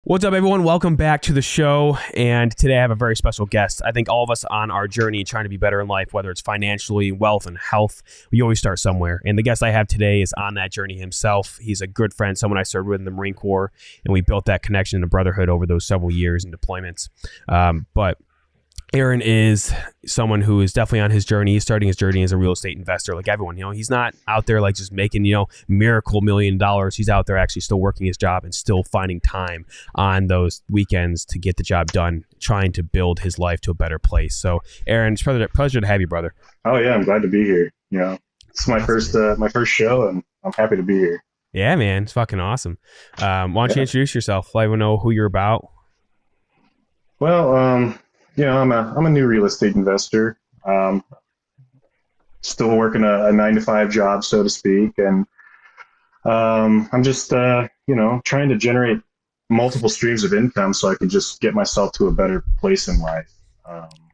What's up, everyone? Welcome back to the show. And today I have a very special guest. I think all of us on our journey trying to be better in life, whether it's financially, wealth, and health, we always start somewhere. And the guest I have today is on that journey himself. He's a good friend, someone I served with in the Marine Corps, and we built that connection and brotherhood over those several years and deployments. But Aaron is someone who is definitely on his journey. He's starting his journey as a real estate investor like everyone. You know, he's not out there like just making, miracle $1 million. He's out there actually still working his job and still finding time on those weekends to get the job done, trying to build his life to a better place. So Aaron, it's a pleasure to have you, brother. Oh yeah, I'm glad to be here. It's my first show, and I'm happy to be here. Yeah, man, it's fucking awesome. Why don't you introduce yourself? Let everyone know who you're about. Well, I'm a new real estate investor. Still working a 9-to-5 job, so to speak, and I'm just trying to generate multiple streams of income so I can just get myself to a better place in life.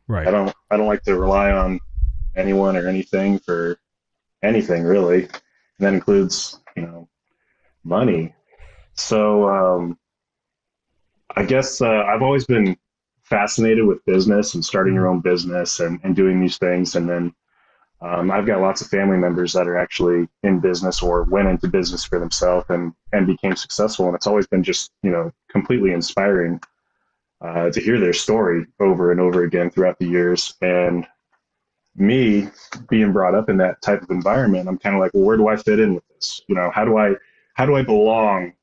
Right. I don't like to rely on anyone or anything for anything really, and that includes money. So I guess I've always been fascinated with business and starting your own business and doing these things. And then I've got lots of family members that are actually in business or went into business for themselves and became successful. And it's always been just, completely inspiring to hear their story over and over again throughout the years. And me being brought up in that type of environment, I'm kind of like, well, where do I fit in with this? How do I belong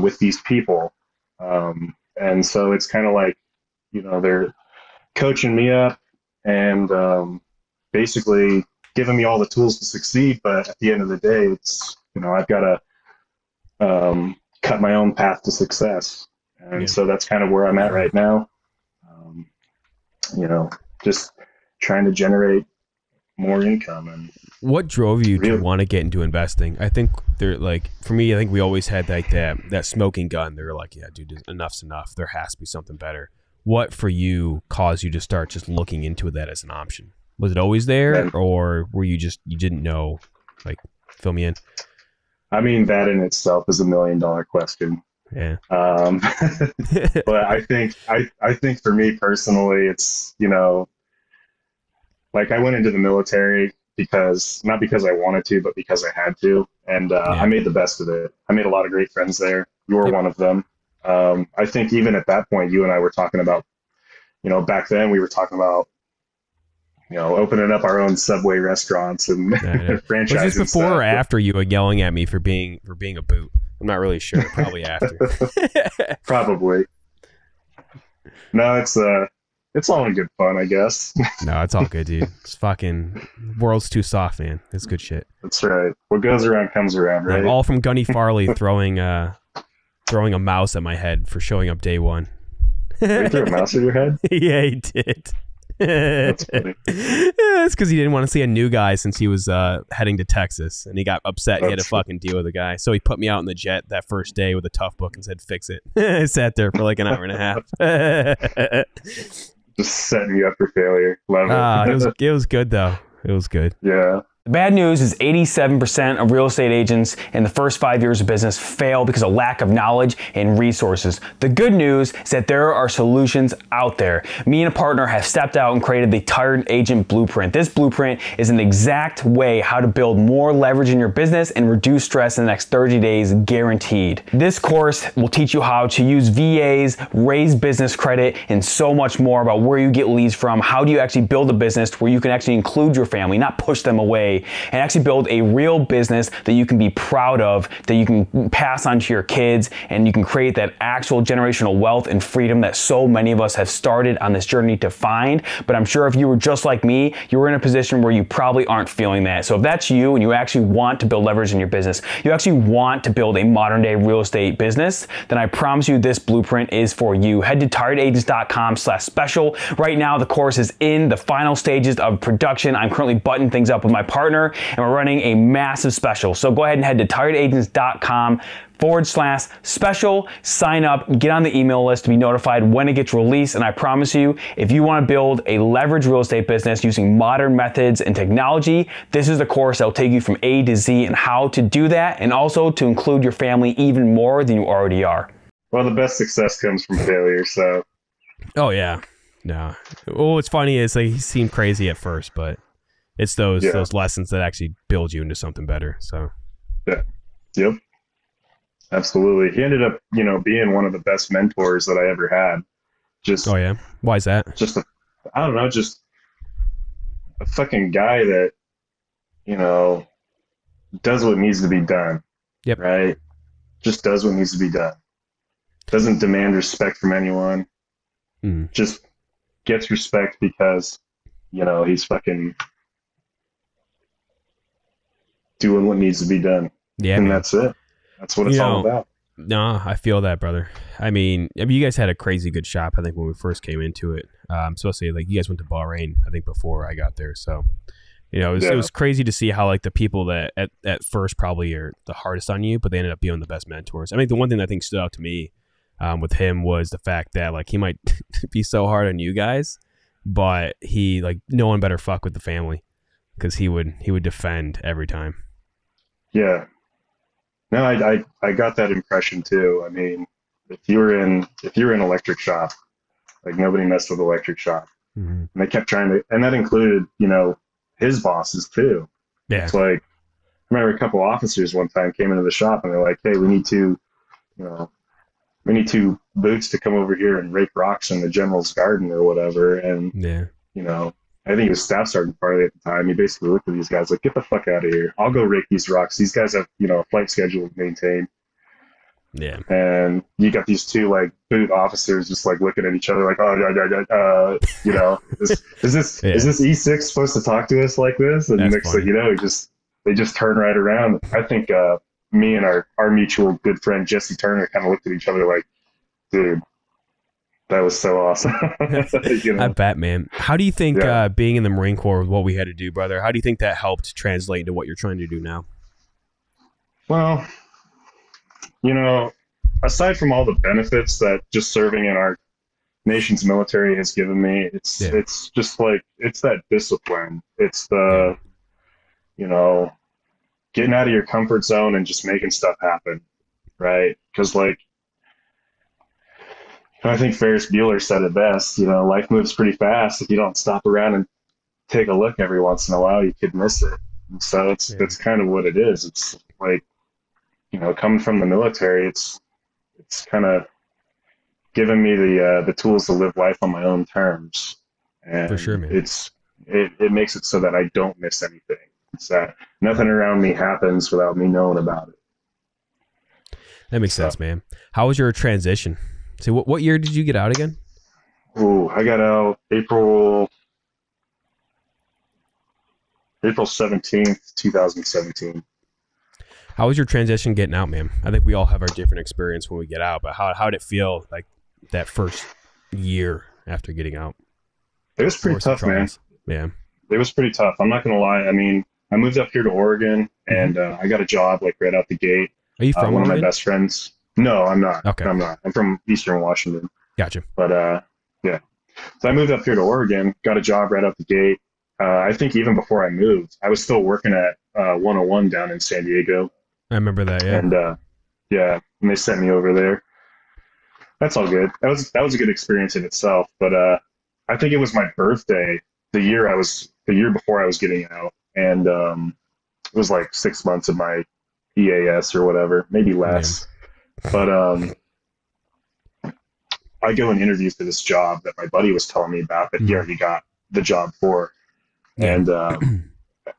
with these people? And so it's kind of like, they're coaching me up and basically giving me all the tools to succeed. But at the end of the day, it's, I've got to cut my own path to success. And so that's kind of where I'm at right now. Just trying to generate more income. And what drove you to want to get into investing? I think for me, I think we always had like that smoking gun. They're like, yeah, dude, enough's enough. There has to be something better. What for you caused you to start just looking into that as an option? Was it always there, or were you didn't know? Like, fill me in. I mean, that in itself is $1 million question. Yeah. But I think for me personally, it's, like I went into the military not because I wanted to, but because I had to. And I made the best of it. I made a lot of great friends there. You were one of them. I think even at that point, you and I were talking about, back then we were talking about, opening up our own Subway restaurants and franchises. Was this before or after you were yelling at me for being a boot? I'm not really sure. Probably after. Probably. No, it's all in good fun, I guess. No, it's all good, dude. It's fucking world's too soft, man. It's good shit. That's right. What goes around comes around, right? All from Gunny Farley throwing a mouse at my head for showing up day one. You threw a mouse at your head? Yeah, he did. That's funny. It's because he didn't want to see a new guy since he was heading to Texas, and he got upset. He had to fucking deal with a guy, so he put me out in the jet that first day with a tough book and said, "Fix it." I sat there for like an hour and a half. Just setting you up for failure. Love it. It was good though. It was good. Yeah. The bad news is 87% of real estate agents in the first 5 years of business fail because of lack of knowledge and resources. The good news is that there are solutions out there. Me and a partner have stepped out and created the Tired Agent Blueprint. This blueprint is an exact way how to build more leverage in your business and reduce stress in the next 30 days, guaranteed. This course will teach you how to use VAs, raise business credit, and so much more about where you get leads from. How do you actually build a business where you can actually include your family, not push them away, and actually build a real business that you can be proud of, that you can pass on to your kids, and you can create that actual generational wealth and freedom that so many of us have started on this journey to find. But I'm sure if you were just like me, you were in a position where you probably aren't feeling that. So if that's you and you actually want to build leverage in your business, you actually want to build a modern day real estate business, then I promise you this blueprint is for you. Head to tiredagents.com/special. Right now, the course is in the final stages of production. I'm currently buttoning things up with my partner, and we're running a massive special. So go ahead and head to tiredagents.com/special, sign up, get on the email list to be notified when it gets released. And I promise you, if you want to build a leverage real estate business using modern methods and technology, this is the course that will take you from A to Z and how to do that, and also to include your family even more than you already are. Well, the best success comes from failure. So Oh yeah. No. Well, what's funny is like he seemed crazy at first, but it's yeah, those lessons that actually build you into something better. So yeah, yep, absolutely. He ended up, being one of the best mentors that I ever had. oh Just, yeah. Why is that? just I don't know, just a fucking guy that you know does what needs to be done, Yep. right? Just does what needs to be done. Doesn't demand respect from anyone. Mm. Just gets respect because he's fucking doing what needs to be done, Yeah, and man. that's it. That's what You it's all know, about. no, I feel that, brother. I mean, you guys had a crazy good shop, I think, when we first came into it. Especially like you guys went to Bahrain, I think, before I got there. So, it Yeah, was crazy to see how like the people that at first probably are the hardest on you, but they ended up being the best mentors. I mean, the one thing that I think stood out to me with him was the fact that like he might be so hard on you guys, but he like no one better fuck with the family because he would defend every time. yeah. No, I got that impression too. I mean, if you were in electric shop, like nobody messed with electric shop, Mm-hmm. and they kept trying to, and that included his bosses too. Yeah, It's like I remember a couple officers one time came into the shop and they're like, "Hey, you know, we need two boots to come over here and rake rocks in the general's garden or whatever." And yeah, you know, I think he was staff sergeant Farley at the time. He basically looked at these guys like, "Get the fuck out of here! I'll go rake these rocks. These guys have a flight schedule to maintain." yeah, And you got these two like boot officers just like looking at each other like, "Oh yeah, yeah, yeah. is this E6 supposed to talk to us like this?" And That's next thing funny. you know, they just turn right around. I think me and our mutual good friend Jesse Turner kind of looked at each other like, "Dude, that was so awesome." I bet, man. How do you think Yeah. being in the Marine Corps with what we had to do, brother? How do you think that helped translate into what you're trying to do now? Well, you know, aside from all the benefits that just serving in our nation's military has given me, it's Yeah, it's just like it's that discipline. It's yeah, the you know getting out of your comfort zone and just making stuff happen, right? Because like I think Ferris Bueller said it best. Life moves pretty fast. If you don't stop around and take a look every once in a while, you could miss it. And so yeah, that's kind of what it is. It's like coming from the military, it's kind of given me the tools to live life on my own terms, for sure, and man. it makes it so that I don't miss anything. It's that nothing around me happens without me knowing about it. That makes So, sense, man. How was your transition? See, what year did you get out again? I got out April 17th, 2017. How was your transition getting out, man? I think we all have our different experience when we get out, but how did it feel like that first year after getting out? It was What pretty were some tough, man. trials? Yeah. It was pretty tough. I'm not gonna lie. I mean, I moved up here to Oregon, Hmm. and I got a job like right out the gate. Are you from One of my Oregon? best friends. No, I'm not. Okay, I'm not. I'm from Eastern Washington. gotcha. But yeah. So I moved up here to Oregon, got a job right out the gate. I think even before I moved, I was still working at 101 down in San Diego, I remember that. Yeah. and yeah, and they sent me over there. That's all good. That was a good experience in itself. But I think it was my birthday the year before I was getting out, and it was like 6 months of my EAS or whatever, maybe Yeah. less. But I go and interview for this job that my buddy was telling me about that he Hmm. already got the job for. Yeah. And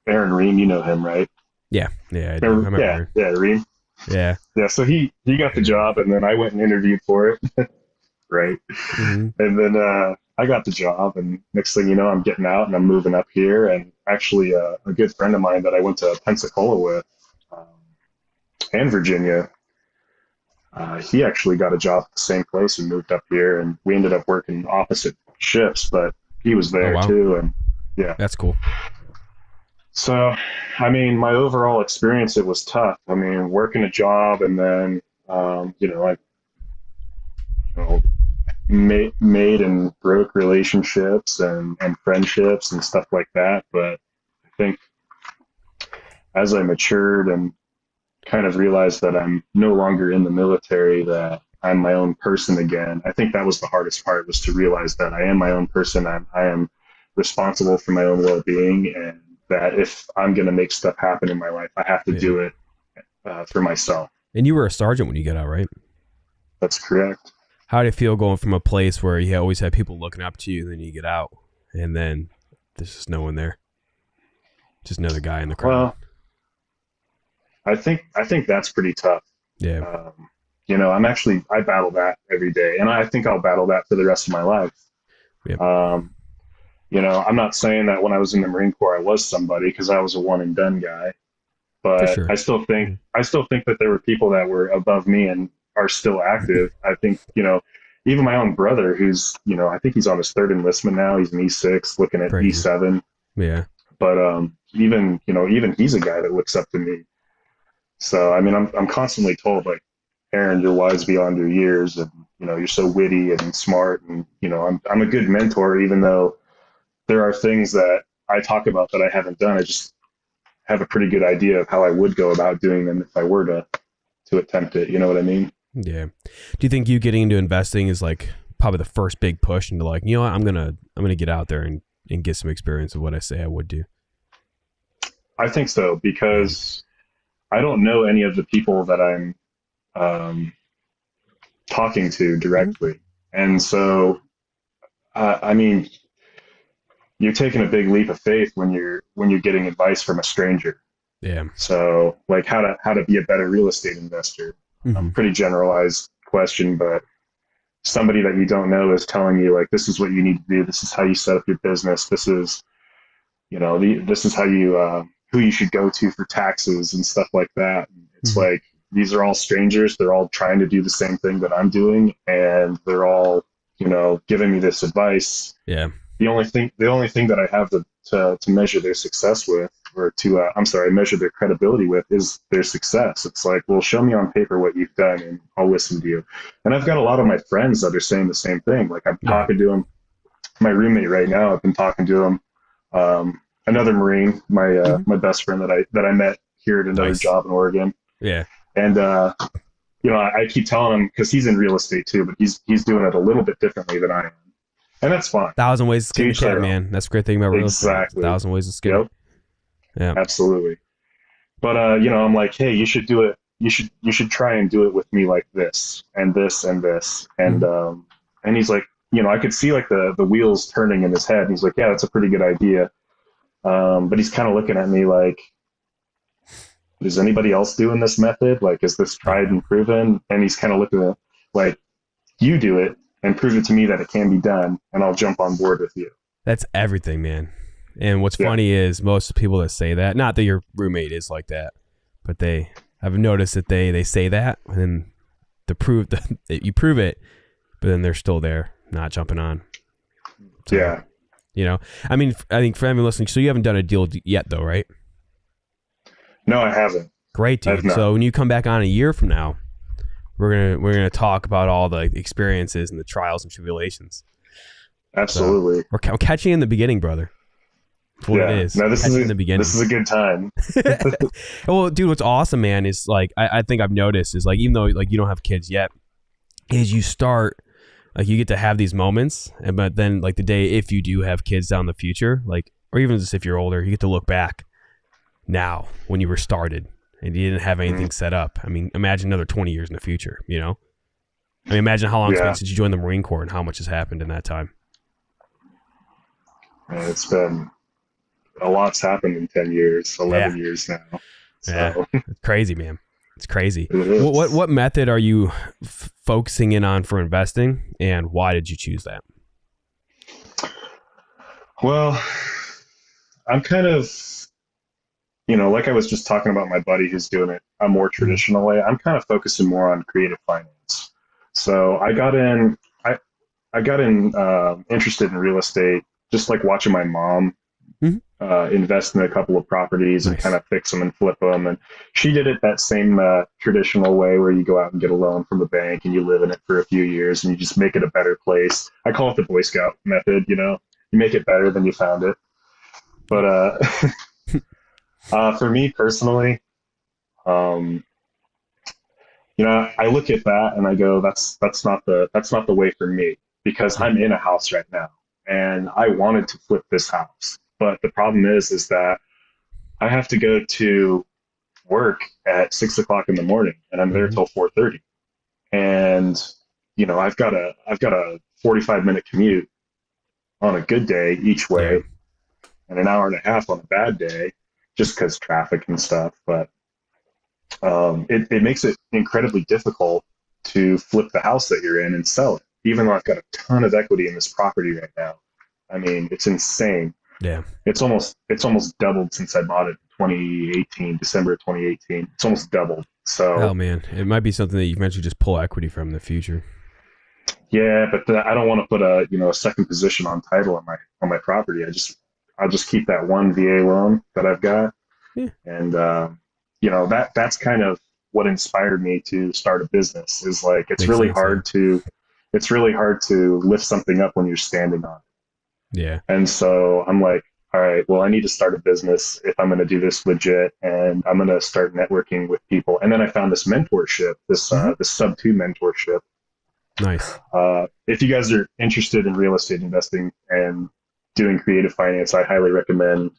Aaron Ream, you know him, right? Yeah. Yeah. I do. I remember Yeah, her. yeah, Ream. Yeah. Yeah, so he got the job, and then I went and interviewed for it, right? Hmm. And then I got the job, and next thing you know, I'm getting out and I'm moving up here. And actually, a good friend of mine that I went to Pensacola with um, and Virginia, he actually got a job at the same place and moved up here, and we ended up working opposite shifts, but he was Oh there wow, too, and yeah. that's cool. So, I mean, my overall experience, it was tough. I mean, working a job and then, I made and broke relationships and friendships and stuff like that. But I think as I matured and kind of realized that I'm no longer in the military, that I'm my own person again. I think that was the hardest part, was to realize that I am my own person. I am responsible for my own well-being, and that if I'm going to make stuff happen in my life, I have to do it for myself. And you were a sergeant when you got out, right? That's correct. How did it feel going from a place where you always had people looking up to you, then you get out, and then there's just no one there, just another guy in the crowd? Well, I think that's pretty tough. Yeah. I battle that every day, and I think I'll battle that for the rest of my life. Yep. I'm not saying that when I was in the Marine Corps I was somebody, because I was a one and done guy, but sure. I still think that there were people that were above me and are still active. I think, even my own brother, who's, I think he's on his third enlistment now. He's an E6 looking at Crazy. E7. Yeah. But even he's a guy that looks up to me. So, I mean, I'm constantly told, like, Aaron, you're wise beyond your years, and, you're so witty and smart, and, I'm a good mentor, even though there are things that I talk about that I haven't done. I just have a pretty good idea of how I would go about doing them if I were to attempt it. You know what I mean? Yeah. Do you think you getting into investing is like probably the first big push into, like, what, I'm gonna get out there and get some experience of what I say I would do? I think so, because I don't know any of the people that I'm talking to directly. And so, I mean, you're taking a big leap of faith when you're getting advice from a stranger. Yeah. So, like, how to be a better real estate investor. Pretty generalized question, but somebody that you don't know is telling you, like, this is what you need to do. This is how you set up your business. This is, this is how you, who you should go to for taxes and stuff like that. It's like, these are all strangers. They're all trying to do the same thing that I'm doing, and they're all, giving me this advice. Yeah. The only thing that I have to measure their success with, or measure their credibility with, is their success. It's like, well, show me on paper what you've done, and I'll listen to you. And I've got a lot of my friends that are saying the same thing. Like, I'm talking to him. My roommate right now, I've been talking to him. Another Marine, my best friend that I met here at another job in Oregon. Yeah. And I keep telling him, because he's in real estate too, but he's doing it a little bit differently than I am. And that's fine. 1,000 ways to skin a cat, man. That's a great thing about real estate. Exactly. 1,000 ways to skin. Yep. Yeah. Absolutely. But I'm like, hey, you should do it. You should try and do it with me, like this and this and this. And and he's like, I could see, like, the wheels turning in his head. And he's like, yeah, that's a pretty good idea. But he's kind of looking at me like, is anybody else doing this method? Like, is this tried and proven? And he's kind of looking at, like, you do it and prove it to me that it can be done, and I'll jump on board with you. That's everything, man. And what's funny is most people that say that, not that your roommate is like that, but I've noticed that they say that, and then you prove it, but then they're still there, not jumping on. So, yeah. I mean, I think for everyone listening, so you haven't done a deal yet, though, right? No, I haven't. Great, dude. So when you come back on a year from now, we're gonna talk about all the experiences and the trials and tribulations. Absolutely. So we're catching in the beginning, brother. That's what it is. No, this in the beginning. This is a good time. Well, dude, what's awesome, man, is, like, I think I've noticed is, like, even though, like, you don't have kids yet, is you start, like, you get to have these moments, but then, like, the day if you do have kids down the future, like, or even just if you're older, you get to look back now when you were started and you didn't have anything set up. I mean, imagine another 20 years in the future, I mean, imagine how long it's been since you joined the Marine Corps and how much has happened in that time. It's been, a lot's happened in 10 years, 11 years now. So. Yeah, it's crazy, man. It's crazy. It What method are you focusing in on for investing, and why did you choose that? Well, I'm kind of, like I was just talking about my buddy who's doing it a more traditional way. I'm kind of focusing more on creative finance. So I got in interested in real estate, just like watching my mom invest in a couple of properties and kind of fix them and flip them. And she did it that same traditional way where you go out and get a loan from the bank and you live in it for a few years and you just make it a better place. I call it the Boy Scout method. You make it better than you found it. But for me personally, I look at that and I go, that's not the way for me, because I'm in a house right now and I wanted to flip this house. But the problem is that I have to go to work at 6 o'clock in the morning and I'm there till 4:30. And, I've got a 45-minute commute on a good day each way and an hour and a half on a bad day, just because traffic and stuff. But it makes it incredibly difficult to flip the house that you're in and sell it, even though I've got a ton of equity in this property right now. I mean, it's insane. Yeah. It's almost doubled since I bought it in 2018, December of 2018. It's almost doubled. So, oh man, it might be something that you can eventually just pull equity from in the future. Yeah, but I don't want to put a second position on title on my property. I'll just keep that one VA loan that I've got. Yeah. And that's kind of what inspired me to start a business. Is like it's really hard to lift something up when you're standing on it. Yeah. And so I'm like, all right, well, I need to start a business if I'm going to do this legit, and I'm going to start networking with people. And then I found this mentorship, this sub 2 mentorship. Nice. If you guys are interested in real estate investing and doing creative finance, I highly recommend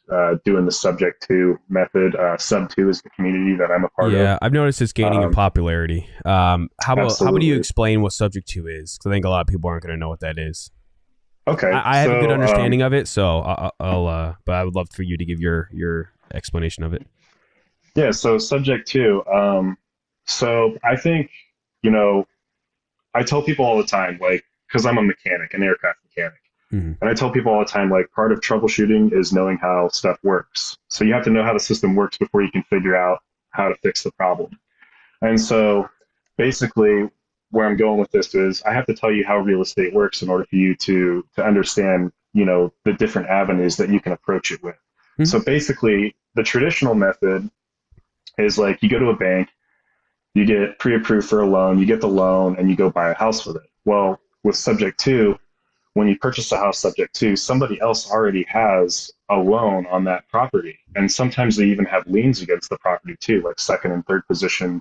doing the Subject 2 method. Sub 2 is the community that I'm a part of. Yeah, I've noticed it's gaining in popularity. How about you explain what Subject 2 is? Because I think a lot of people aren't going to know what that is. Okay. I have a good understanding of it, so but I would love for you to give your explanation of it. Yeah, so Subject 2. So I think, I tell people all the time, like, because I'm a mechanic, an aircraft mechanic. And I tell people all the time, like, part of troubleshooting is knowing how stuff works. So you have to know how the system works before you can figure out how to fix the problem. And so basically where I'm going with this is I have to tell you how real estate works in order for you to understand, the different avenues that you can approach it with. So basically the traditional method is like you go to a bank, you get pre-approved for a loan, you get the loan, and you go buy a house with it. Well, with Subject 2, when you purchase a house Subject 2, somebody else already has a loan on that property. And sometimes they even have liens against the property too, like second and third position,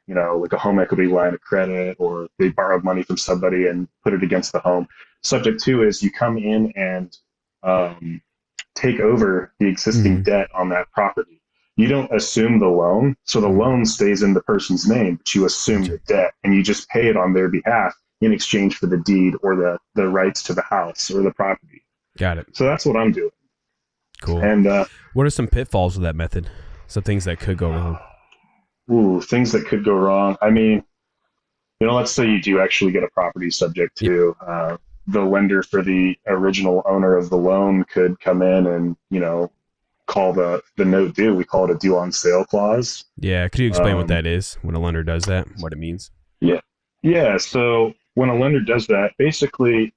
like a home equity line of credit, or they borrowed money from somebody and put it against the home. Subject 2 is you come in and take over the existing debt on that property. You don't assume the loan, so the loan stays in the person's name, but you assume the debt, and you just pay it on their behalf in exchange for the deed or the rights to the house or the property. Got it. So that's what I'm doing. Cool. And what are some pitfalls with that method? Some things that could go wrong. Things that could go wrong. I mean, let's say you do actually get a property Subject 2. The lender for the original owner of the loan could come in and, call the note due. We call it a due on sale clause. Yeah. Could you explain what that is when a lender does that, what it means? Yeah. So when a lender does that, basically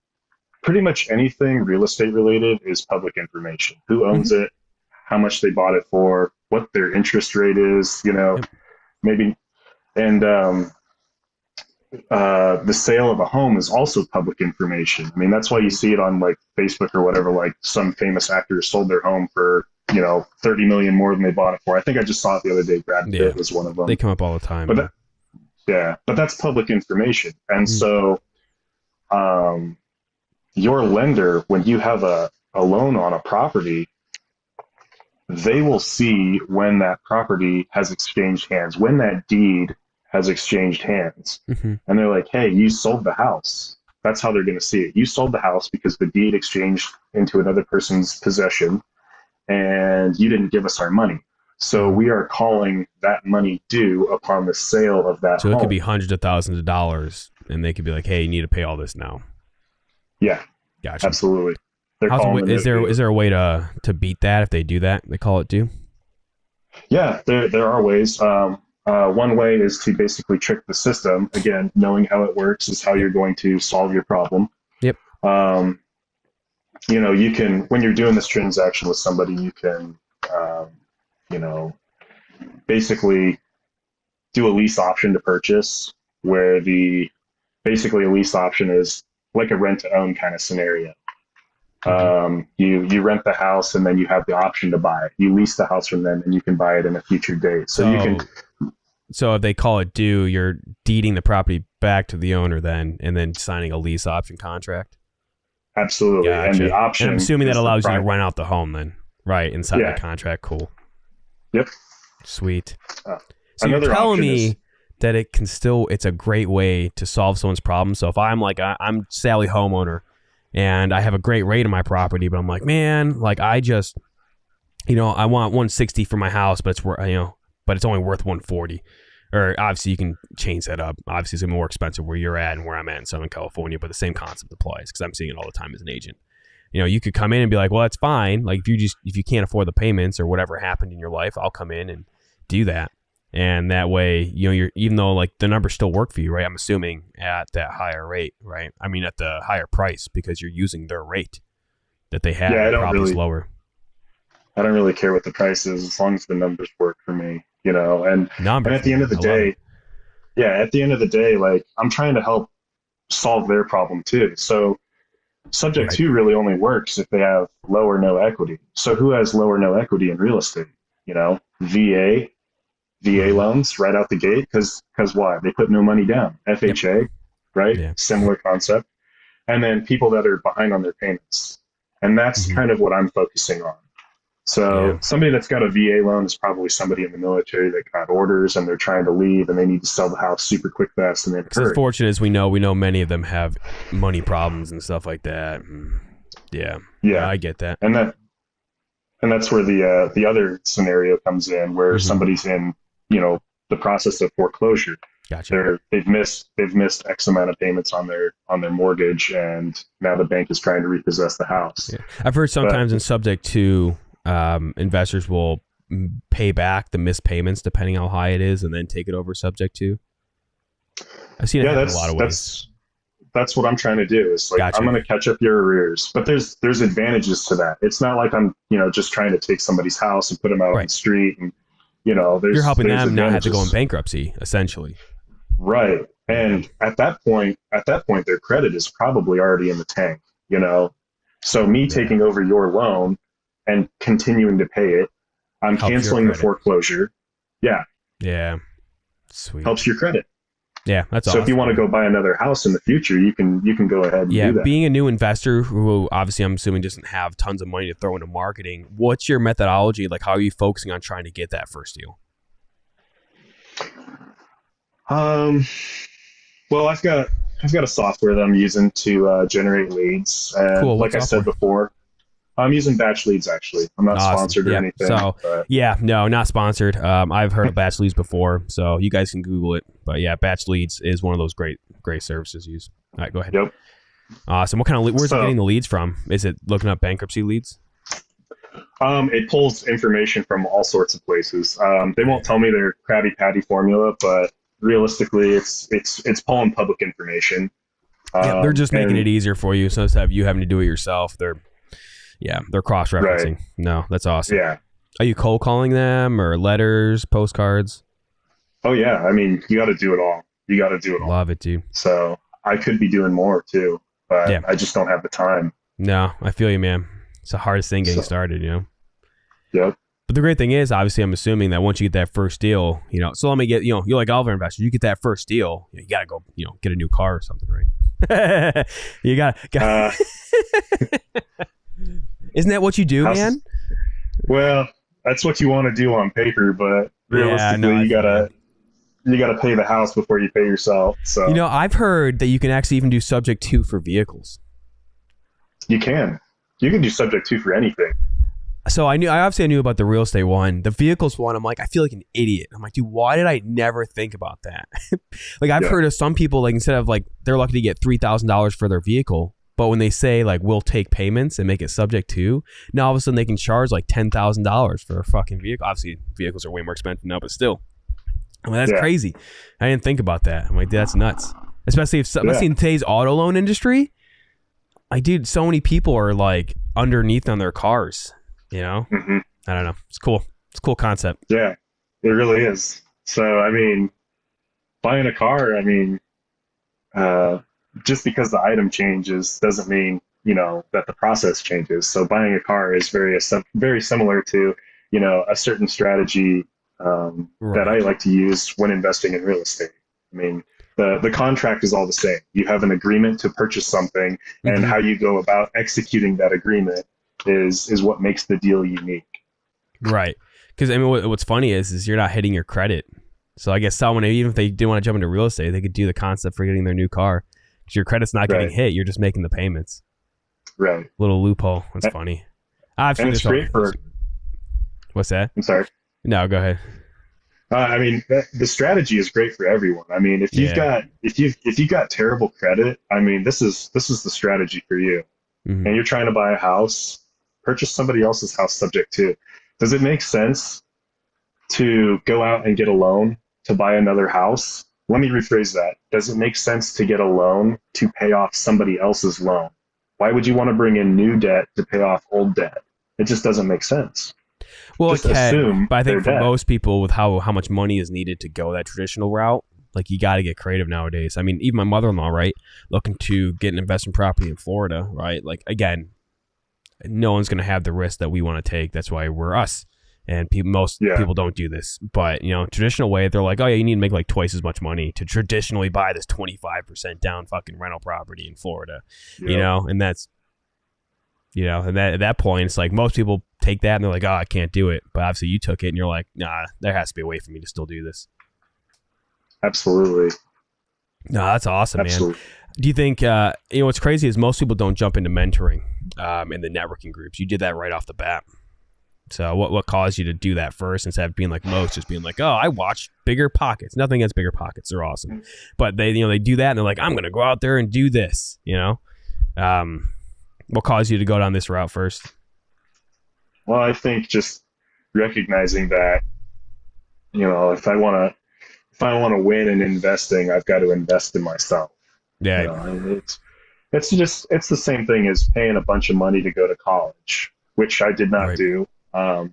pretty much anything real estate related is public information. Who owns it, how much they bought it for, what their interest rate is, maybe. And the sale of a home is also public information. I mean, that's why you see it on like Facebook or whatever, like some famous actors sold their home for, $30 million more than they bought it for. I think I just saw it the other day. Brad Pitt was one of them. They come up all the time. But but that's public information. And so your lender, when you have a loan on a property, they will see when that property has exchanged hands, when that deed has exchanged hands. And they're like, hey, you sold the house. That's how they're going to see it. You sold the house because the deed exchanged into another person's possession, and you didn't give us our money. So we are calling that money due upon the sale of that home. So it could be hundreds of thousands of dollars, and they could be like, hey, you need to pay all this now. Yeah. Gotcha. Absolutely. Is there a way to beat that if they do that? They call it due? Yeah, there are ways. One way is to basically trick the system. Again, knowing how it works is how you're going to solve your problem. Yep. You can, when you're doing this transaction with somebody, you can, basically do a lease option to purchase, where basically a lease option is like a rent to own kind of scenario. You rent the house and then you have the option to buy it. You lease the house from them and you can buy it in a future date. So you can. So if they call it due, you're deeding the property back to the owner then, and then signing a lease option contract. Absolutely. Gotcha. And the option. And I'm assuming that is the allows you to prime- rent out the home then, right? Inside Yeah. the contract. Cool. Yep. Sweet. So you're Another telling option me is- that it's a great way to solve someone's problem. So if I'm like, I'm Sally homeowner and I have a great rate on my property, but I'm like, man, like I just, I want 160 for my house, but it's but it's only worth 140. Or obviously you can change that up. Obviously it's gonna be more expensive where you're at and where I'm at in Southern California, but the same concept applies because I'm seeing it all the time as an agent. You could come in and be like, well, that's fine. Like if you can't afford the payments or whatever happened in your life, I'll come in and do that. And that way, you're, even though like the numbers still work for you, right? I'm assuming at that higher rate, right? I mean, at the higher price because you're using their rate that they have. Yeah, probably lower. I don't really care what the price is as long as the numbers work for me, and Numbers, at the end of the day, at the end of the day, like I'm trying to help solve their problem too. So subject to really only works if they have low or no equity. So who has low or no equity in real estate? VA loans right out the gate because why? They put no money down. FHA, right? Yeah. Similar concept. And then people that are behind on their payments. And that's kind of what I'm focusing on. So somebody that's got a VA loan is probably somebody in the military that got orders and they're trying to leave and they need to sell the house super quick, fast, and then as fortunate as we know many of them have money problems and stuff like that. Yeah, I get that. And that's where the other scenario comes in where somebody's in, the process of foreclosure. Gotcha. They've missed X amount of payments on their mortgage, and now the bank is trying to repossess the house. Yeah. I've heard sometimes in subject to investors will pay back the missed payments depending how high it is, and then take it over subject to. I've seen it happen in a lot of ways. That's what I'm trying to do. Is like I'm going to catch up your arrears, but there's advantages to that. It's not like I'm just trying to take somebody's house and put them out on the street and. You're helping them not have to go in bankruptcy, essentially. Right. And at that point, their credit is probably already in the tank, So me taking over your loan and continuing to pay it, I'm canceling the foreclosure. Yeah. Yeah. Sweet. Helps your credit. Yeah, that's awesome. So if you want to go buy another house in the future, you can go ahead and do that. Being a new investor who obviously I'm assuming doesn't have tons of money to throw into marketing, what's your methodology? Like, how are you focusing on trying to get that first deal? Well, I've got a software that I'm using to generate leads, and cool. like I said before, I'm using Batch Leads actually. I'm not sponsored or anything. So no, not sponsored. I've heard of Batch Leads before, so you guys can Google it. But yeah, Batch Leads is one of those great services used. All right, go ahead. Yep. Awesome. What kind of where's it getting the leads from? Is it looking up bankruptcy leads? It pulls information from all sorts of places. They won't tell me their Krabby Patty formula, but realistically, it's pulling public information. They're just making it easier for you. So instead of you having to do it yourself, they're cross-referencing. Right. No, that's awesome. Yeah. Are you cold calling them or letters, postcards? Oh yeah. I mean, you got to do it all. Love it, dude. So I could be doing more too, but I just don't have the time. No, I feel you, man. It's the hardest thing getting started, Yep. But the great thing is, obviously, I'm assuming that once you get that first deal, so let me get, you're like all of our investors, you get that first deal, you got to go, get a new car or something, right? You got Isn't that what you do, man? Well, that's what you want to do on paper, but realistically, you gotta pay the house before you pay yourself. So I've heard that you can actually even do subject to for vehicles. You can do subject to for anything. So I obviously knew about the real estate one. The vehicles one, I'm like, I feel like an idiot. I'm like, dude, why did I never think about that? Like I've heard of some people, like instead of like they're lucky to get $3,000 for their vehicle, but when they say like we'll take payments and make it subject to, now all of a sudden they can charge like $10,000 for a fucking vehicle. Obviously, vehicles are way more expensive now, but still, I mean, that's crazy. I didn't think about that. I'm like, dude, that's nuts. Especially especially in today's auto loan industry. Like, dude, so many people are like underneath on their cars. Mm-hmm. I don't know. It's cool. It's a cool concept. Yeah, it really is. So, I mean, buying a car, just because the item changes doesn't mean, that the process changes. So buying a car is very similar to, a certain strategy that I like to use when investing in real estate. I mean, the contract is all the same. You have an agreement to purchase something, and how you go about executing that agreement is what makes the deal unique. Right. Because I mean, what's funny is you're not hitting your credit. So I guess someone, even if they didn't want to jump into real estate, they could do the concept for getting their new car. Because your credit's not getting hit. You're just making the payments. Right. Little loophole. That's funny. I've seen this. Great for. What's that? I'm sorry. No, go ahead. I mean, the strategy is great for everyone. I mean, if you've got terrible credit, I mean, this is the strategy for you. And you're trying to buy a house, purchase somebody else's house subject to. Does it make sense to go out and get a loan to buy another house? Let me rephrase that. Does it make sense to get a loan to pay off somebody else's loan? Why would you want to bring in new debt to pay off old debt? It just doesn't make sense. Well, just assume but I think for debt. most people, with how much money is needed to go that traditional route, like you got to get creative nowadays. I mean, even my mother-in-law, right, looking to get an investment property in Florida, right? Like, again, no one's going to have the risk that we want to take. That's why we're us. And most people don't do this. But, you know, traditional way, they're like, oh, yeah, you need to make like twice as much money to traditionally buy this 25% down fucking rental property in Florida, you know? And that's, you know, and at that point, it's like most people take that and they're like, oh, I can't do it. But obviously you took it and you're like, nah, there has to be a way for me to still do this. Absolutely. No, that's awesome, man. Do you think, you know, what's crazy is most people don't jump into mentoring in the networking groups. You did that right off the bat. So what caused you to do that first instead of being like most, just being like, oh, I watched Bigger Pockets. Nothing against Bigger Pockets. They're awesome. But they do that and they're like, I'm going to go out there and do this, you know? What caused you to go down this route first? Well, I think just recognizing that, you know, if I want to win in investing, I've got to invest in myself. Yeah. You know, it's the same thing as paying a bunch of money to go to college, which I did not do. So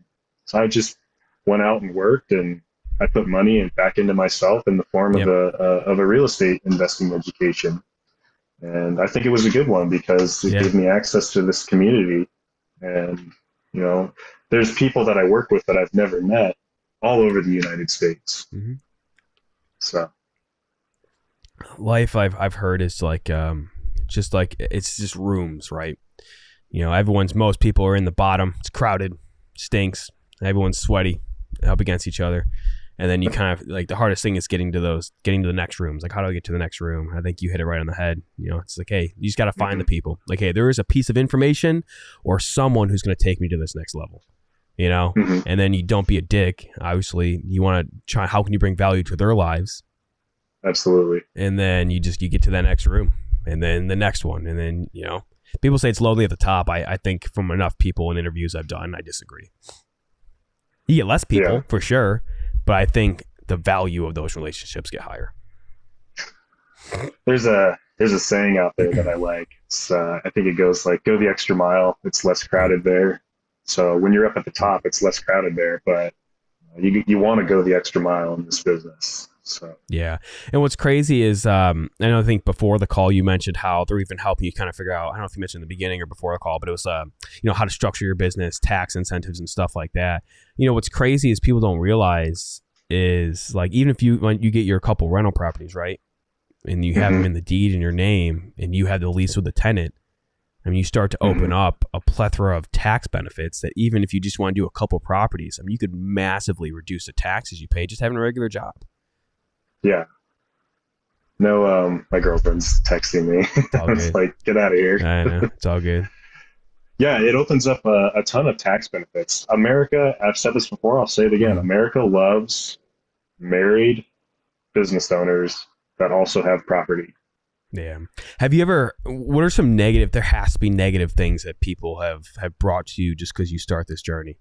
I just went out and worked, and I put money back into myself in the form of a real estate investing education. And I think it was a good one because it gave me access to this community. And, you know, there's people that I work with that I've never met all over the United States. So life I've heard is like, just like, it's just rooms, right? You know, most people are in the bottom. It's crowded, stinks. Everyone's sweaty, up against each other. And then you kind of like the hardest thing is getting to the next rooms. Like, how do I get to the next room? I think you hit it right on the head. You know, it's like, hey, you just got to find the people. Like, hey, there is a piece of information or someone who's going to take me to this next level, you know? And then you don't be a dick. Obviously, you want to try, how can you bring value to their lives? Absolutely. And then you get to that next room and then the next one. And then, you know, people say it's lonely at the top. I think from enough people in interviews I've done, I disagree. You get less people for sure, but I think the value of those relationships get higher. There's a saying out there that I like. It's, I think it goes like, go the extra mile. It's less crowded there. So when you're up at the top, it's less crowded there, but you want to go the extra mile in this business. So yeah. And what's crazy is, I think before the call you mentioned how they're even helping you kind of figure out, I don't know if you mentioned in the beginning or before the call, but it was, you know, how to structure your business, tax incentives and stuff like that. You know, what's crazy is people don't realize is like, even if when you get your couple rental properties, right? And you have them in the deed in your name and you have the lease with the tenant, I mean, you start to open up a plethora of tax benefits that even if you just want to do a couple properties, I mean, you could massively reduce the taxes you pay just having a regular job. Yeah. No, my girlfriend's texting me. It's like, get out of here. I know. It's all good. Yeah, it opens up a ton of tax benefits. America, I've said this before, I'll say it again. America loves married business owners that also have property. Yeah. Have you ever, what are some negative, there has to be negative things that people have brought to you just because you start this journey?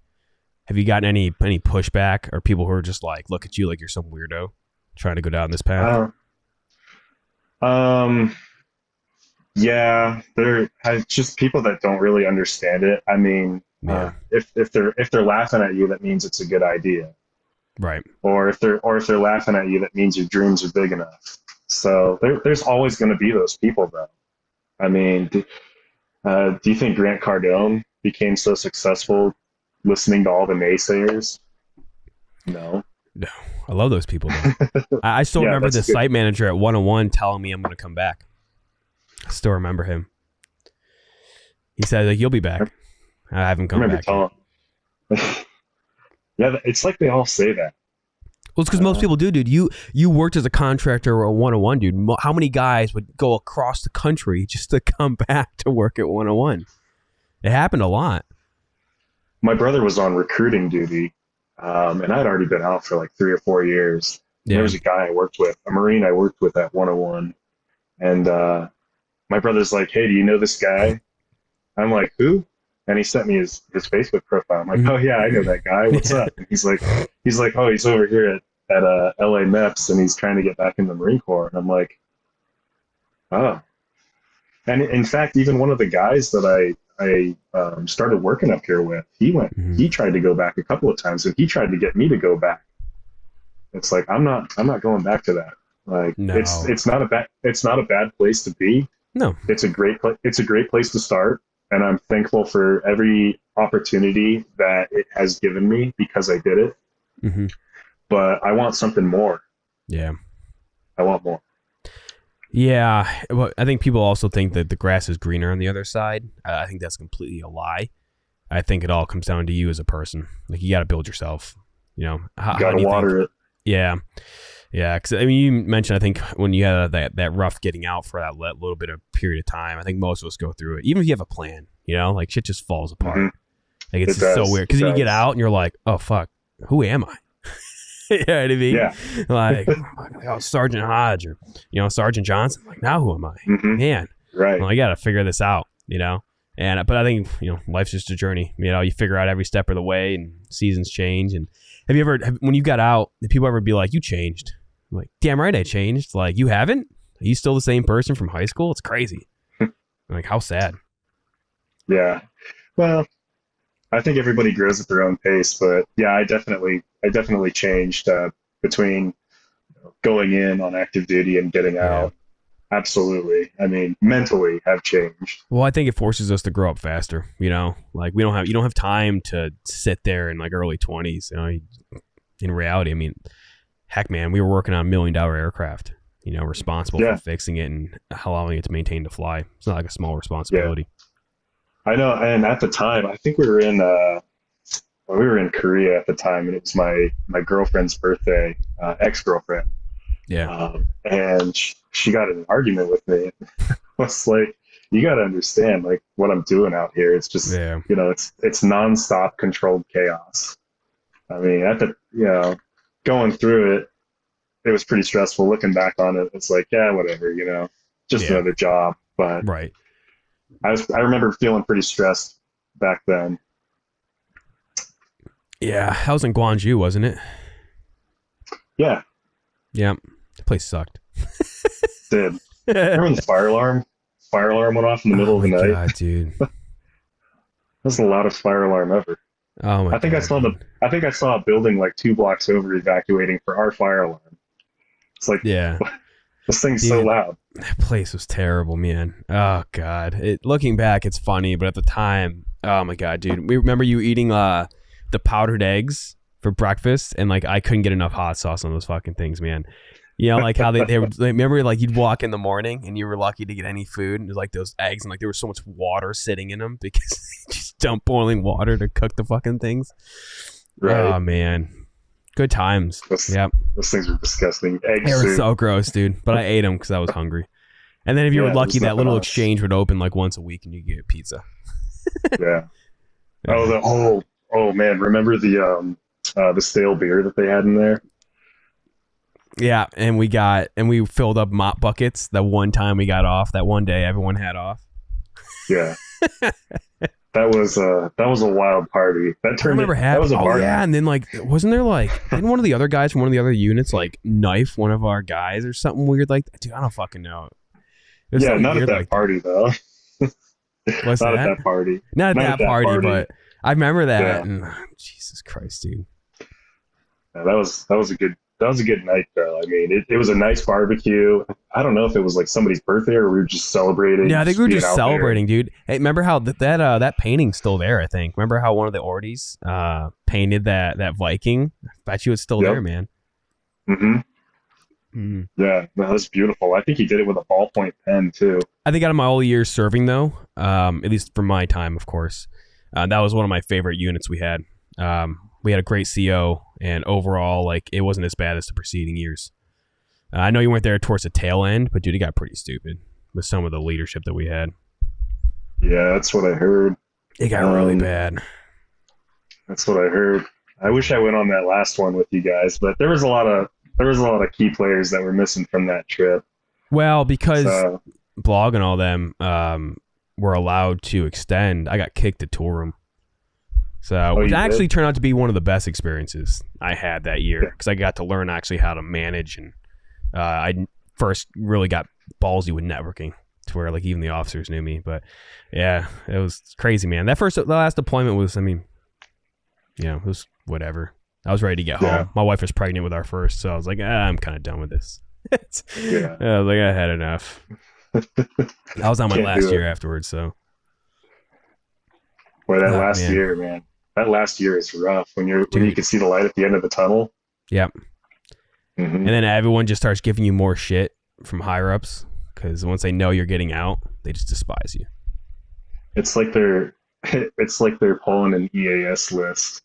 Have you gotten any pushback or people who are just like, look at you like you're some weirdo trying to go down this path? Yeah, they're just people that don't really understand it. I mean, if they're laughing at you, that means it's a good idea, right? Or if they're laughing at you, that means your dreams are big enough. So there's always going to be those people, though. I mean, do you think Grant Cardone became so successful listening to all the naysayers? No. No, I love those people, though. I still remember the site manager at 101 telling me I'm going to come back. I still remember him. He said, like, you'll be back. I haven't come back. Yeah, it's like they all say that. Well, it's because most people do, dude. You worked as a contractor at 101, dude. How many guys would go across the country just to come back to work at 101? It happened a lot. My brother was on recruiting duty, and I'd already been out for like 3 or 4 years. Yeah. There was a guy I worked with, a Marine I worked with at 101, and my brother's like, "Hey, do you know this guy?" I'm like, "Who?" And he sent me his Facebook profile. I'm like, "Oh yeah, I know that guy. What's up?" And he's like, "Oh, he's over here at LA MEPS, and he's trying to get back in the Marine Corps." And I'm like, "Oh." And in fact, even one of the guys that I started working up here with, he tried to go back a couple of times, and he tried to get me to go back. It's like, I'm not going back to that. Like, no. It's not a bad place to be. No, it's a great place to start. And I'm thankful for every opportunity that it has given me because I did it. Mm-hmm. But I want something more. Yeah. I want more. Yeah. Well, I think people also think that the grass is greener on the other side. I think that's completely a lie. I think it all comes down to you as a person. Like, you got to build yourself. You know, you got to water it. Yeah. Yeah, because I mean, you mentioned, I think when you had that rough getting out for that little bit of period of time, I think most of us go through it. Even if you have a plan, you know, like shit just falls apart. Mm-hmm. Like it's so weird because you get out and you're like, oh fuck, who am I? You know what I mean? Yeah. Like, oh, Sergeant Hodge or Sergeant Johnson. Like, now who am I? Mm-hmm. Man, right? Well, I got to figure this out. You know, but I think life's just a journey. You know, you figure out every step of the way, and seasons change. And have you ever, when you got out, did people ever be like, you changed? I'm like, damn right I changed. Like, you haven't? Are you still the same person from high school? It's crazy. Like, how sad. Yeah. Well, I think everybody grows at their own pace, but yeah, I definitely changed between going in on active duty and getting out. Absolutely. I mean, mentally have changed. Well, I think it forces us to grow up faster, you know? Like, you don't have time to sit there in like early 20s, you know? In reality, I mean, heck, man, we were working on $1 million aircraft, responsible for fixing it and allowing it to maintain to fly. It's not like a small responsibility. Yeah. I know. And at the time, I think we were in Korea at the time, and it was my girlfriend's birthday, ex-girlfriend. Yeah. And she got in an argument with me. I was like, you got to understand, like, what I'm doing out here. It's just, it's nonstop controlled chaos. I mean, going through it, it was pretty stressful. Looking back on it, it's like, yeah, whatever, just another job. But right. I remember feeling pretty stressed back then. Yeah, I was in Gwangju, wasn't it? Yeah. Yeah, the place sucked. Did. Remember when the fire alarm went off in the middle of the night? God, dude. That was the loudest fire alarm ever. Oh my! I think I saw a building like 2 blocks over evacuating for our fire alarm. It's like, yeah, this thing's so loud. That place was terrible, man. Oh God! Looking back, it's funny, but at the time, oh my God, dude. We remember you eating the powdered eggs for breakfast, and like I couldn't get enough hot sauce on those fucking things, man. Like how they would, like, remember, like, you'd walk in the morning and you were lucky to get any food, and there's like those eggs, and like there was so much water sitting in them because they just dumped boiling water to cook the fucking things. Right. Oh man, good times. Yep. Those things were disgusting. They were so gross, dude. But I ate them because I was hungry. And then if you were lucky, that little exchange would open like once a week, and you get pizza. Yeah. Oh man, remember the stale beer that they had in there? Yeah, and we filled up mop buckets that one time we got off. That one day everyone had off. Yeah. That was a wild party. That was a party. Yeah, and then like, wasn't there like, didn't one of the other guys from one of the other units like knife one of our guys or something weird like that? Dude, I don't fucking know. Yeah, not at that party though. What's not that? At that party. Not at that party, but I remember that. Yeah. And, Jesus Christ, dude. Yeah, that was a that was a good night, though. I mean, it was a nice barbecue. I don't know if it was like somebody's birthday or we were just celebrating. Yeah, I think we were just celebrating, there. dude. Hey, remember how that painting's still there? I think. Remember how one of the Orties painted that Viking? I bet you it's still there, man. Mm-hmm. Yeah, that was beautiful. I think he did it with a ballpoint pen too. I think out of my all years serving, though, at least for my time, of course, that was one of my favorite units we had. We had a great CO, and overall, like, it wasn't as bad as the preceding years. I know you weren't there towards the tail end, but dude, it got pretty stupid with some of the leadership that we had. Yeah, that's what I heard. It got really bad. That's what I heard. I wish I went on that last one with you guys, but there was a lot of key players that were missing from that trip. Well, because Blog and all them were allowed to extend, I got kicked to tour room. So it actually turned out to be one of the best experiences I had that year because I got to learn actually how to manage, and I first really got ballsy with networking to where like even the officers knew me. But yeah, it was crazy, man. The last deployment was, I mean, it was whatever. I was ready to get home. My wife was pregnant with our first, so I was like, I'm kind of done with this. I was like, I had enough. I was on my last year afterwards, so. Boy, that last year, man. That last year is rough when you can see the light at the end of the tunnel. Yep. Mm-hmm. And then everyone just starts giving you more shit from higher ups because once they know you're getting out, they just despise you. It's like they're pulling an EAS list.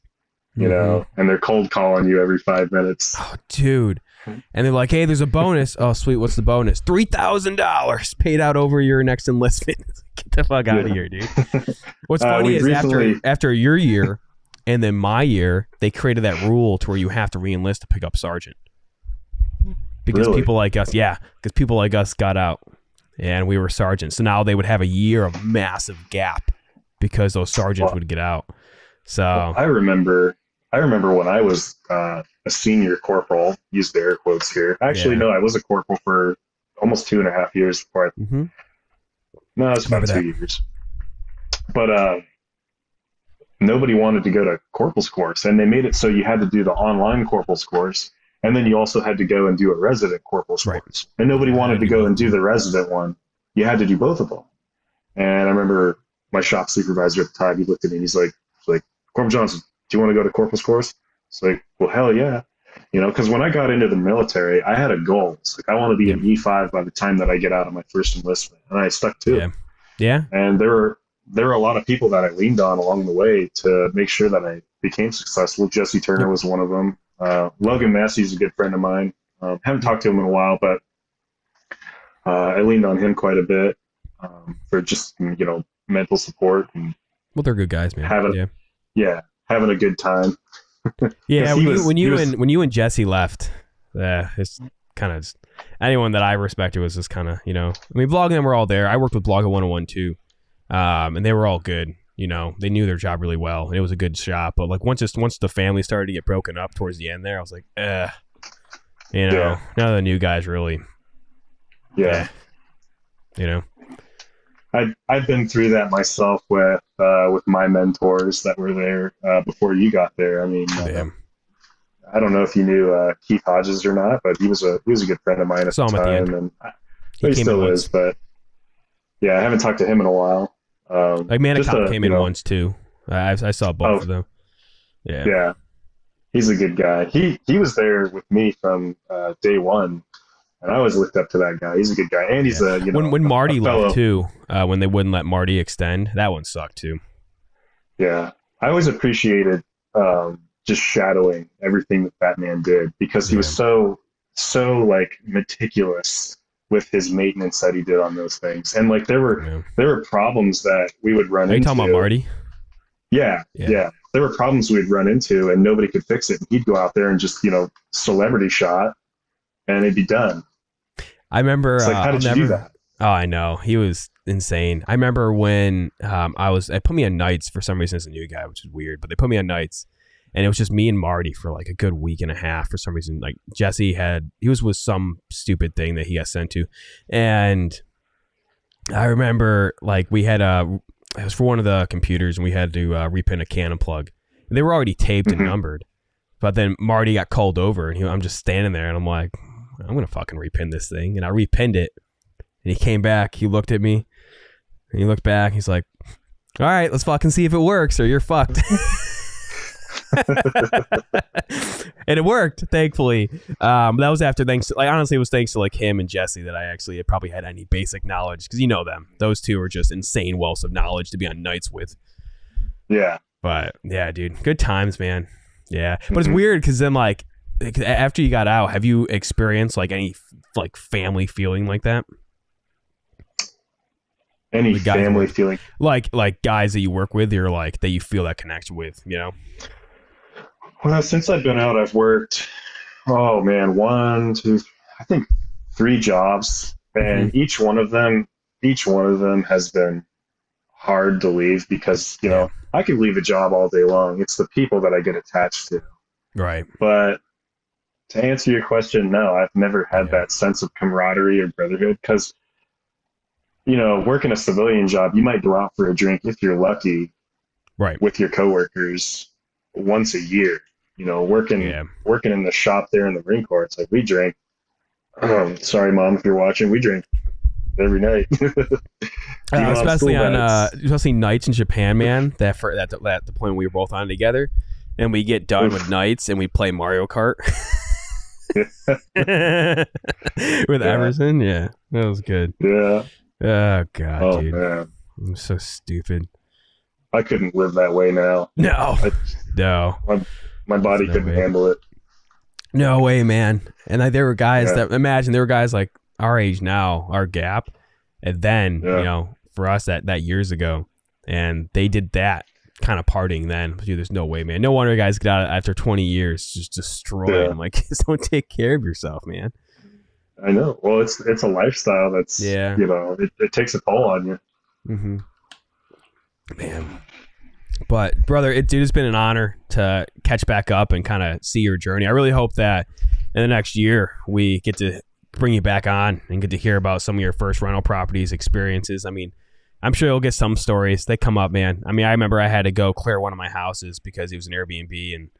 You know, and they're cold calling you every 5 minutes. Oh, dude. And they're like, hey, there's a bonus. Oh, sweet. What's the bonus? $3,000 paid out over your next enlistment. Get the fuck out of here, dude. What's funny is after your year and then my year, they created that rule to where you have to re-enlist to pick up sergeant. Because people like us got out and we were sergeants. So now they would have a year of massive gap because those sergeants would get out. So I remember when I was a senior corporal, use the air quotes here. Actually, no, I was a corporal for almost 2.5 years before no, it was about 2 years. But nobody wanted to go to corporal's course, and they made it so you had to do the online corporal's course, and then you also had to go and do a resident corporal's course. And nobody wanted to go and do the resident one. You had to do both of them. And I remember my shop supervisor at the time, he looked at me and he's like, Corporal Johnson, do you want to go to corporal's course? It's like, well, hell yeah. Because when I got into the military, I had a goal. It's like, I want to be an E5 by the time that I get out of my first enlistment. And I stuck to it. Yeah. And there were a lot of people that I leaned on along the way to make sure that I became successful. Jesse Turner was one of them. Logan Massey's a good friend of mine. Haven't talked to him in a while, but I leaned on him quite a bit for just, mental support. And well, they're good guys, man. Having a good time. Yeah, when you and Jesse left, it's kind of anyone that I respected was just kind of, I mean, Blog and them were all there. I worked with Blog at 101 too, and they were all good. They knew their job really well, and it was a good shop. But like once the family started to get broken up towards the end there, I was like, none of the new guys really. Yeah. I've been through that myself with my mentors that were there before you got there. I mean, I don't know if you knew Keith Hodges or not, but he was a good friend of mine at the time, and he still is. But yeah, I haven't talked to him in a while. Like Manicop came in once too. I saw both of them. Yeah, he's a good guy. He was there with me from day one. And I always looked up to that guy. He's a good guy, and he's when Marty left too, when they wouldn't let Marty extend, that one sucked too. Yeah, I always appreciated just shadowing everything that man did because he was so like meticulous with his maintenance that he did on those things, and like there were problems that we would run into. Are you talking about Marty? Yeah. There were problems we'd run into, and nobody could fix it. And he'd go out there and just celebrity shot, and it'd be done. I remember. It's like, how did you do that? Oh, I know. He was insane. I remember when they put me on nights for some reason as a new guy, which is weird, but they put me on nights, and it was just me and Marty for like a good week and a half for some reason. Like Jesse he was with some stupid thing that he got sent to, and I remember like we had it was for one of the computers, and we had to repin a cannon plug. And they were already taped and numbered. But then Marty got called over, and I'm just standing there, and I'm like, I'm gonna fucking repin this thing, and I repinned it. And he came back. He looked at me, and he looked back. He's like, "All right, let's fucking see if it works, or you're fucked." And it worked, thankfully. That was after honestly, it was thanks to like him and Jesse that I actually probably had any basic knowledge, because you know them. Those two are just insane wealths of knowledge to be on nights with. Yeah. But yeah, dude, good times, man. Yeah, but it's weird because then like after you got out, have you experienced like any like family feeling like that? Any family feeling? Like guys that you work with, or like that you feel that connection with, you know? Well, since I've been out, I've worked, oh man, 1, 2, I think 3 jobs, and each one of them has been hard to leave, because, you know, I could leave a job all day long. It's the people that I get attached to. Right. But to answer your question, no, I've never had that sense of camaraderie or brotherhood, because, you know, working a civilian job, you might go out for a drink if you're lucky, right, with your coworkers once a year. You know, working in the shop there in the Marine Corps, it's like we drink. Sorry, Mom, if you're watching, we drink every night. Especially nights in Japan, man. That the point we were both on together, and we get done with nights and we play Mario Kart with Emerson. Yeah, that was good. Yeah. Oh God, dude, man, I'm so stupid. I couldn't live that way now. No. My body couldn't handle it. No way, man. And there were guys there were guys like our age now, our gap, and then you know, for us that years ago, and they did that kind of partying then. Dude, there's no way, man. No wonder guys get out after 20 years just destroyed. I'm like, just don't take care of yourself, man. I know. Well, it's a lifestyle that's you know, it takes a toll on you. Mm-hmm. Man. But brother, it's been an honor to catch back up and kind of see your journey. I really hope that in the next year we get to bring you back on and get to hear about some of your first rental properties experiences. I mean, I'm sure you'll get some stories. They come up, man. I mean, I remember I had to go clear one of my houses because it was an Airbnb, and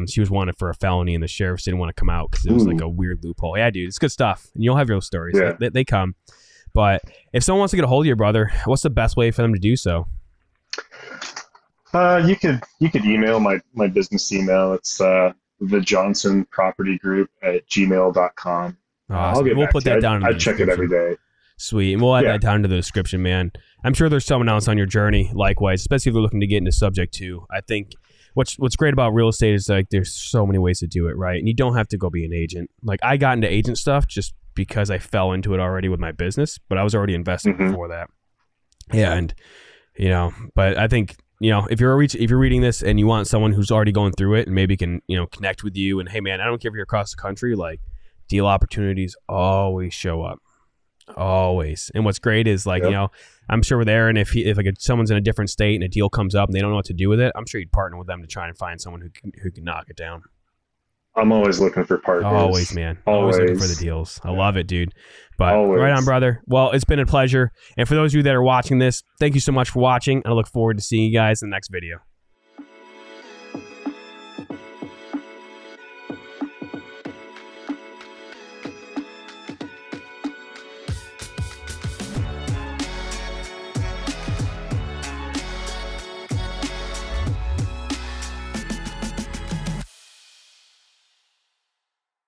she was wanted for a felony, and the sheriffs didn't want to come out because it was like a weird loophole. Yeah, dude, it's good stuff, and you'll have your stories. Yeah. They come. But if someone wants to get a hold of you, brother, what's the best way for them to do so? You could email my business email. It's thejohnsonpropertygroup@gmail.com. Awesome. We'll put that down. I check it every day. Sweet. And we'll add that down to the description, man. I'm sure there's someone else on your journey likewise, especially if they're looking to get into subject too. I think what's great about real estate is like there's so many ways to do it, right? And you don't have to go be an agent. Like I got into agent stuff just because I fell into it already with my business, but I was already investing before that. Yeah, and you know, but I think, you know, if you're reading this and you want someone who's already going through it and maybe can, you know, connect with you, and hey man, I don't care if you're across the country, like deal opportunities always show up. Always. And what's great is like, you know, I'm sure we're there, and if someone's in a different state and a deal comes up and they don't know what to do with it, I'm sure you'd partner with them to try and find someone who can knock it down. I'm always looking for partners. Always, man. Always looking for the deals. I love it, dude. But right on, brother. Well, it's been a pleasure. And for those of you that are watching this, thank you so much for watching. I look forward to seeing you guys in the next video.